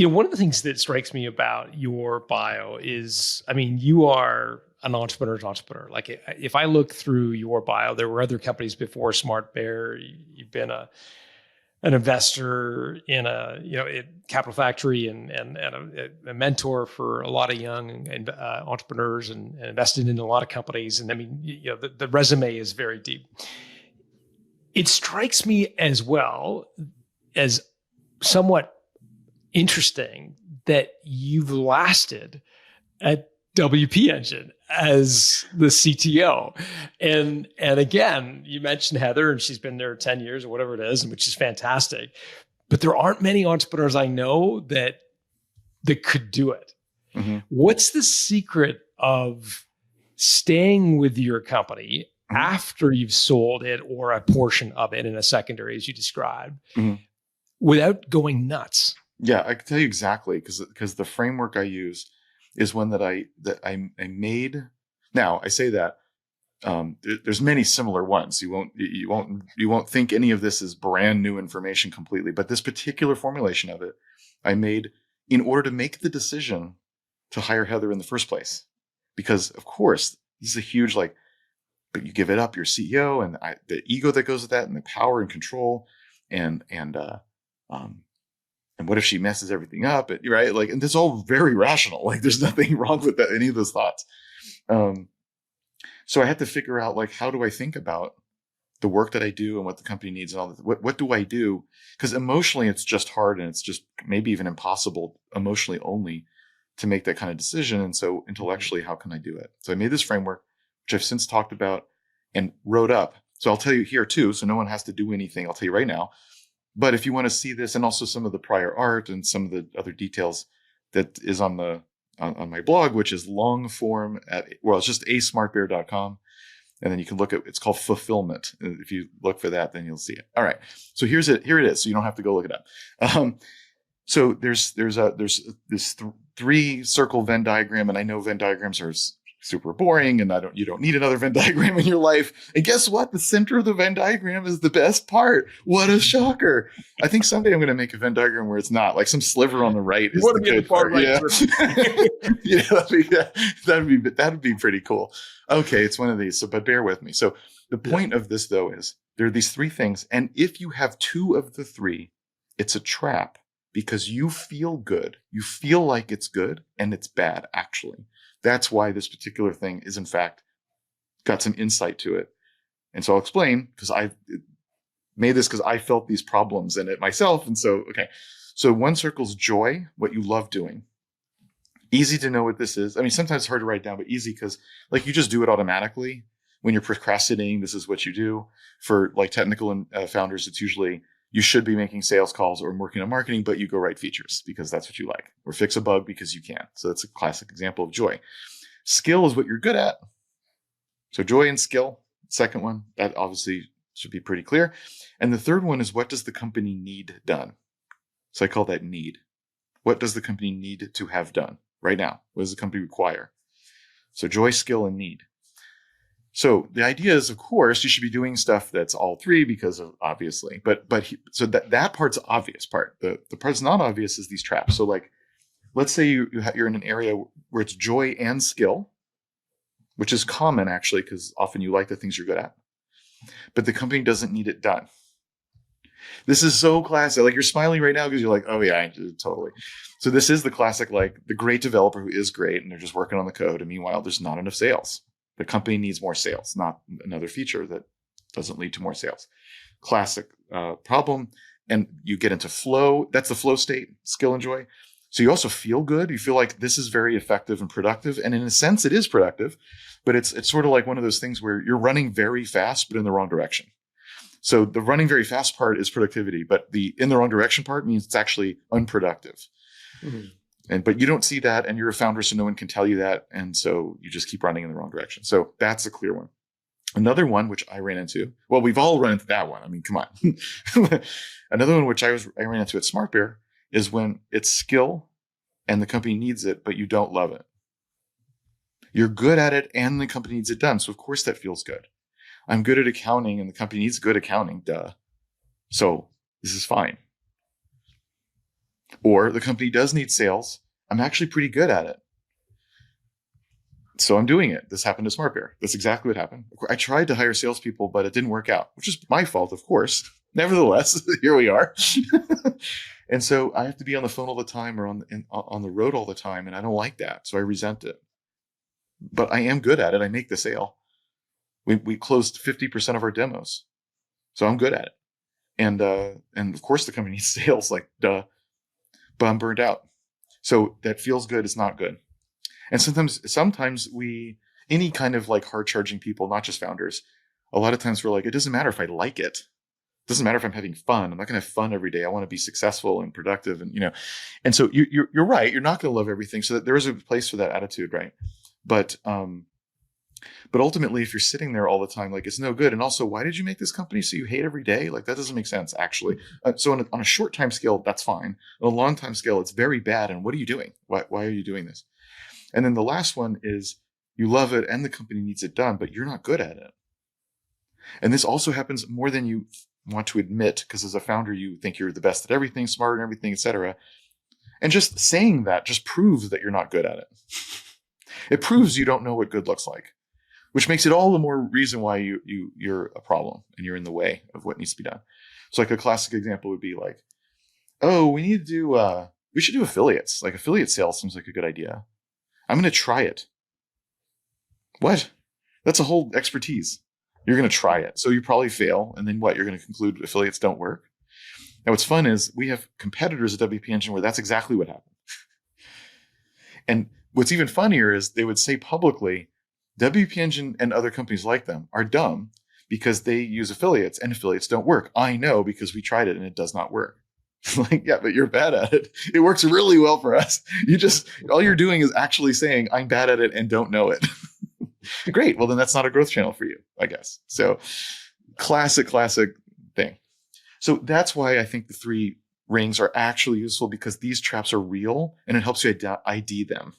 one of the things that strikes me about your bio is, I mean, you are an entrepreneur's entrepreneur. Like if I look through your bio, there were other companies before SmartBear. You've been an investor in a capital factory and a mentor for a lot of young entrepreneurs and invested in a lot of companies. And I mean, the resume is very deep. It strikes me as well as somewhat interesting that you've lasted at WP Engine as the CTO. And again, you mentioned Heather, and she's been there 10 years or whatever it is, which is fantastic. But there aren't many entrepreneurs I know that could do it. Mm-hmm. What's the secret of staying with your company after you've sold it or a portion of it in a secondary, as you described, without going nuts? Yeah, I can tell you exactly, because the framework I use is one that I made. Now I say that there's many similar ones. You won't think any of this is brand new information completely, but this particular formulation of it I made in order to make the decision to hire Heather in the first place, because of course this is a huge but you give it up, your CEO, and the ego that goes with that, and the power and control, and what if she messes everything up? Right? And it's all very rational. There's nothing wrong with that, any of those thoughts. So I had to figure out how do I think about the work that I do and what the company needs and all that. What do I do? Because emotionally, it's just hard, and it's just maybe even impossible emotionally only to make that kind of decision. And so intellectually, how can I do it? So I made this framework, which I've since talked about and wrote up. So I'll tell you here too, so no one has to do anything. I'll tell you right now. But if you want to see this, and also some of the prior art and some of the other details that is on my blog, which is long form it's just asmartbear.com. And then you can look at, it's called Fulfillment. If you look for that, then you'll see it. All right. So here it is. So you don't have to go look it up. So there's this 3-circle Venn diagram, and I know Venn diagrams are super boring, and you don't need another Venn diagram in your life. And guess what? The center of the Venn diagram is the best part. What a shocker. I think someday I'm going to make a Venn diagram where it's not some sliver on the right is the good part. Yeah. Yeah, that'd be pretty cool. Okay. It's one of these. So, but bear with me. So the point of this though is there are these 3 things. And if you have 2 of the 3, it's a trap, because you feel good. You feel like it's good, and it's bad actually. That's why this particular thing is, in fact, got some insight to it. And so I'll explain, because I made this because I felt these problems in it myself. And so, okay. So 1 circle's joy, what you love doing. Easy to know what this is. I mean, sometimes it's hard to write down, but easy because you just do it automatically. When you're procrastinating, this is what you do. For technical founders, it's usually you should be making sales calls or working on marketing, but you go write features because that's what you like, or fix a bug because you can. So that's a classic example of joy. Skill is what you're good at. So joy and skill, second one, that obviously should be pretty clear. And the third one is, what does the company need done? So I call that need. What does the company need to have done right now? What does the company require? So joy, skill, and need. So the idea is, of course, you should be doing stuff that's all 3 because of obviously, so that part's the obvious part. The part that's not obvious is these traps. So let's say you're in an area where it's joy and skill, which is common actually, because often you like the things you're good at, but the company doesn't need it done. This is so classic. You're smiling right now because you're like, oh yeah, totally. So this is the classic, the great developer who is great and they're just working on the code, and meanwhile there's not enough sales. The company needs more sales, not another feature that doesn't lead to more sales. Classic problem. And you get into flow. That's the flow state, skill and joy. So you also feel good. You feel like this is very effective and productive. And in a sense, it is productive, but it's sort of like one of those things where you're running very fast, but in the wrong direction. So the running very fast part is productivity, but the in the wrong direction part means it's actually unproductive. Mm-hmm. But you don't see that, and you're a founder, so no one can tell you that. And so you just keep running in the wrong direction. So that's a clear one. Another one, which I ran into, well, we've all run into that one. I mean, come on. Another one, which I ran into at SmartBear, is when it's skill and the company needs it, but you don't love it. You're good at it and the company needs it done. So of course that feels good. I'm good at accounting and the company needs good accounting. Duh. So this is fine. Or the company does need sales. I'm actually pretty good at it, so I'm doing it. This happened to SmartBear. That's exactly what happened. I tried to hire salespeople, but it didn't work out, which is my fault, of course. Nevertheless, here we are. And so I have to be on the phone all the time or on the road all the time, and I don't like that. So I resent it. But I am good at it. I make the sale. We closed 50% of our demos, so I'm good at it. And of course the company needs sales, like duh. But I'm burned out. So that feels good is not good. And sometimes any kind of like hard charging people, not just founders, a lot of times we're like, it doesn't matter if I like it. It doesn't matter if I'm having fun. I'm not going to have fun every day. I want to be successful and productive, and so you're right. You're not going to love everything. So that there is a place for that attitude, right? But ultimately, if you're sitting there all the time, like it's no good. And also, why did you make this company so you hate every day? Like that doesn't make sense, actually. So on a short time scale, that's fine. On a long time scale, it's very bad. And what are you doing? Why are you doing this? And then the last one is you love it and the company needs it done, but you're not good at it. And this also happens more than you want to admit, because as a founder, you think you're the best at everything, smart at everything, etc. And just saying that just proves that you're not good at it. It proves you don't know what good looks like, which makes it all the more reason why you're a problem and you're in the way of what needs to be done. So like a classic example would be like, oh, we should do affiliates. Like affiliate sales seems like a good idea. I'm going to try it. What? That's a whole expertise. You're going to try it. So you probably fail. And then what? You're going to conclude affiliates don't work. Now what's fun is we have competitors at WP Engine where that's exactly what happened. And what's even funnier is they would say publicly, WP Engine and other companies like them are dumb because they use affiliates and affiliates don't work. I know because we tried it and it does not work. Like, yeah, but you're bad at it. It works really well for us. All you're doing is actually saying I'm bad at it and don't know it. Great. Well, then that's not a growth channel for you, I guess. So classic thing. So that's why I think the 3 rings are actually useful, because these traps are real and it helps you ID them.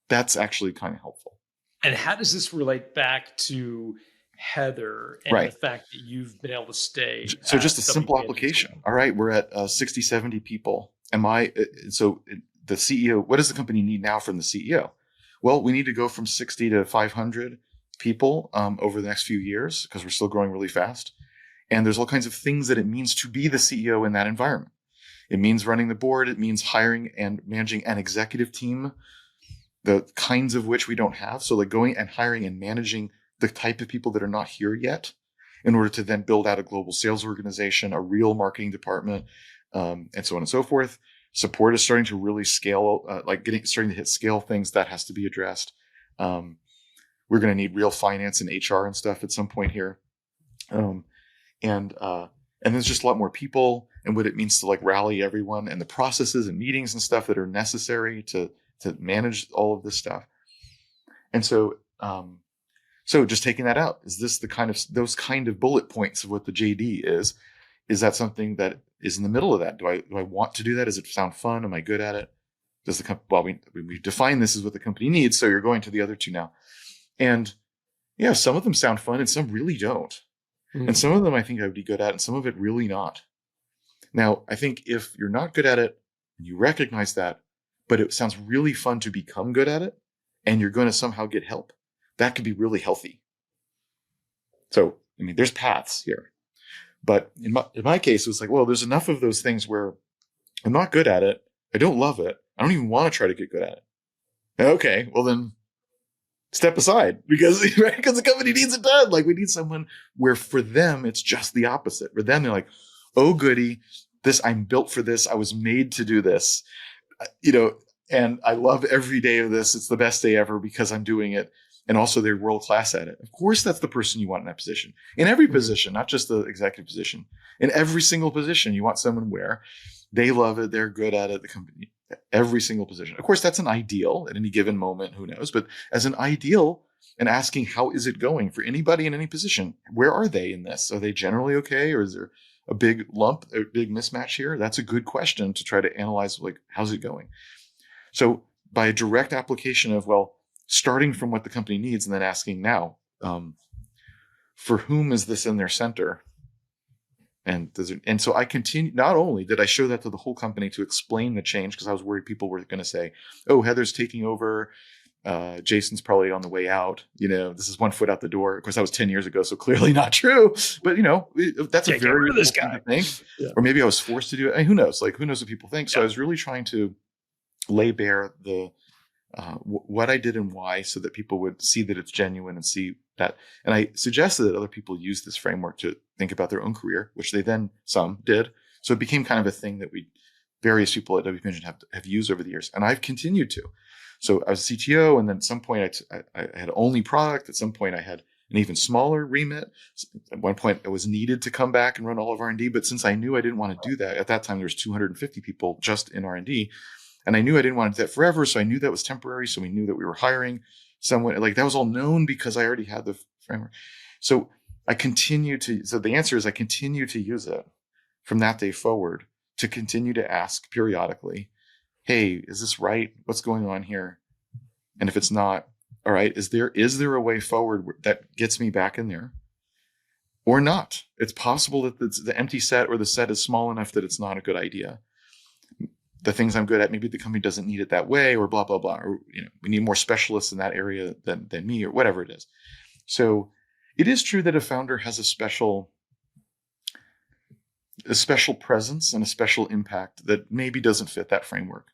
That's actually kind of helpful. And how does this relate back to Heather and right. the fact that you've been able to stay? So just a simple application. All right, we're at 60, 70 people. So the CEO, what does the company need now from the CEO? Well, we need to go from 60 to 500 people over the next few years, because we're still growing really fast. And there's all kinds of things that it means to be the CEO in that environment. It means running the board. It means hiring and managing an executive team, the kinds of which we don't have. So like going and hiring and managing the type of people that are not here yet in order to then build out a global sales organization, a real marketing department, and so on and so forth. Support is starting to really scale, starting to hit scale things that has to be addressed. We're going to need real finance and HR and stuff at some point here. And there's just a lot more people and what it means to like rally everyone and the processes and meetings and stuff that are necessary to manage all of this stuff. And so just taking that out, is this those kind of bullet points of what the JD is? Is that something that is in the middle of that? Do I want to do that? Does it sound fun? Am I good at it? Does the company, we define this as what the company needs. So you're going to the other 2 now. And yeah, some of them sound fun and some really don't. And some of them I think I would be good at and some of it really not. Now, I think if you're not good at it and you recognize that, but it sounds really fun to become good at it and you're going to somehow get help, that could be really healthy. So, I mean, there's paths here. But in my case, it was like, well, there's enough of those things where I'm not good at it. I don't love it. I don't even want to try to get good at it. Okay, well then step aside because the company needs it done. Like we need someone where for them, it's just the opposite. For them, they're like, oh, goody, I'm built for this. I was made to do this, and I love every day of this. It's the best day ever because I'm doing it. And also they're world-class at it. Of course, that's the person you want in that position. In every position, not just the executive position. In every single position, you want someone where they love it, they're good at it, the company, every single position. Of course, that's an ideal at any given moment, who knows? But as an ideal and asking how is it going for anybody in any position, where are they in this? Are they generally okay? Or is there a big lump, a big mismatch here? That's a good question to try to analyze, like, how's it going? So by a direct application of, well, starting from what the company needs and then asking now, for whom is this in their center? And so I continue. Not only did I show that to the whole company to explain the change, because I was worried people were going to say, "Oh, Heather's taking over. Jason's probably on the way out. This is one foot out the door." Of course, that was 10 years ago, so clearly not true. But that's a Can't get very rid of this real thing guy. to think. Yeah. Or maybe I was forced to do it. Who knows? Who knows what people think? So Yeah. I was really trying to lay bare what I did and why, so that people would see that it's genuine and see that. And I suggested that other people use this framework to think about their own career, which they then some did. So it became kind of a thing that various people at WP Engine have used over the years, and I've continued to. So I was a CTO, and then at some point I had only product. At some point I had an even smaller remit. At one point I was needed to come back and run all of R&D, but since I knew I didn't want to do that, at that time there was 250 people just in R&D. And I knew I didn't want to do that forever. So I knew that was temporary. So we knew that we were hiring someone. That was all known because I already had the framework. So the answer is I continue to use it from that day forward, to continue to ask periodically, "Hey, is this right? What's going on here?" And if it's not, all right, is there a way forward that gets me back in there or not? It's possible that the empty set or the set is small enough that it's not a good idea. The things I'm good at, maybe the company doesn't need it that way, or blah, blah, blah. Or, we need more specialists in that area than me, or whatever it is. So it is true that a founder has a special presence and a special impact that maybe doesn't fit that framework.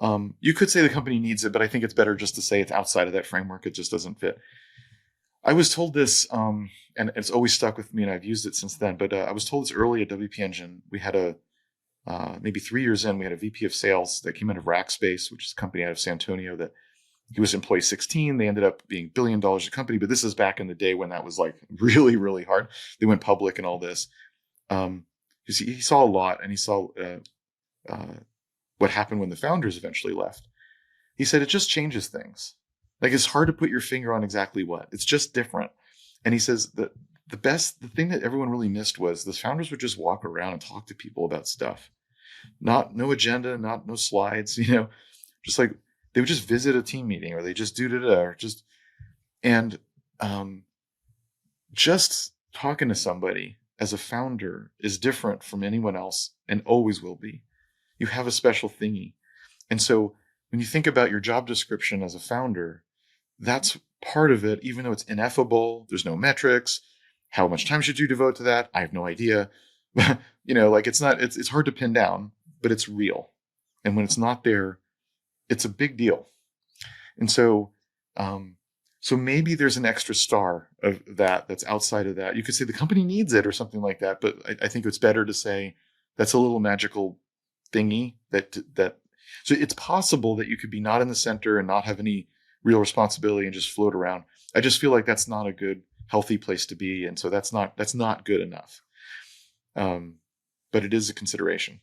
You could say the company needs it, but I think it's better just to say it's outside of that framework. It just doesn't fit. I was told this, and it's always stuck with me, and I've used it since then, but I was told this early at WP Engine. We had maybe 3 years in, we had a VP of sales that came out of Rackspace, which is a company out of San Antonio, that he was employee 16. They ended up being $1 billion a company, but this is back in the day when that was really, really hard. They went public and all this. He saw a lot, and he saw what happened when the founders eventually left. He said, it just changes things. It's hard to put your finger on exactly what. It's just different. And he says that the thing that everyone really missed was the founders would just walk around and talk to people about stuff. No agenda, no slides, just they would just visit a team meeting, or they just do or just, and just talking to somebody as a founder is different from anyone else, and always will be. You have a special thingy. And so when you think about your job description as a founder, that's part of it, even though it's ineffable. There's no metrics. How much time should you devote to that? I have no idea. It's hard to pin down, but it's real. And when it's not there, it's a big deal. And so maybe there's an extra star of that's outside of that. You could say the company needs it or something like that, but I think it's better to say that's a little magical thingy so it's possible that you could be not in the center and not have any real responsibility and just float around. I just feel like that's not a good, healthy place to be. And so that's not good enough. But it is a consideration.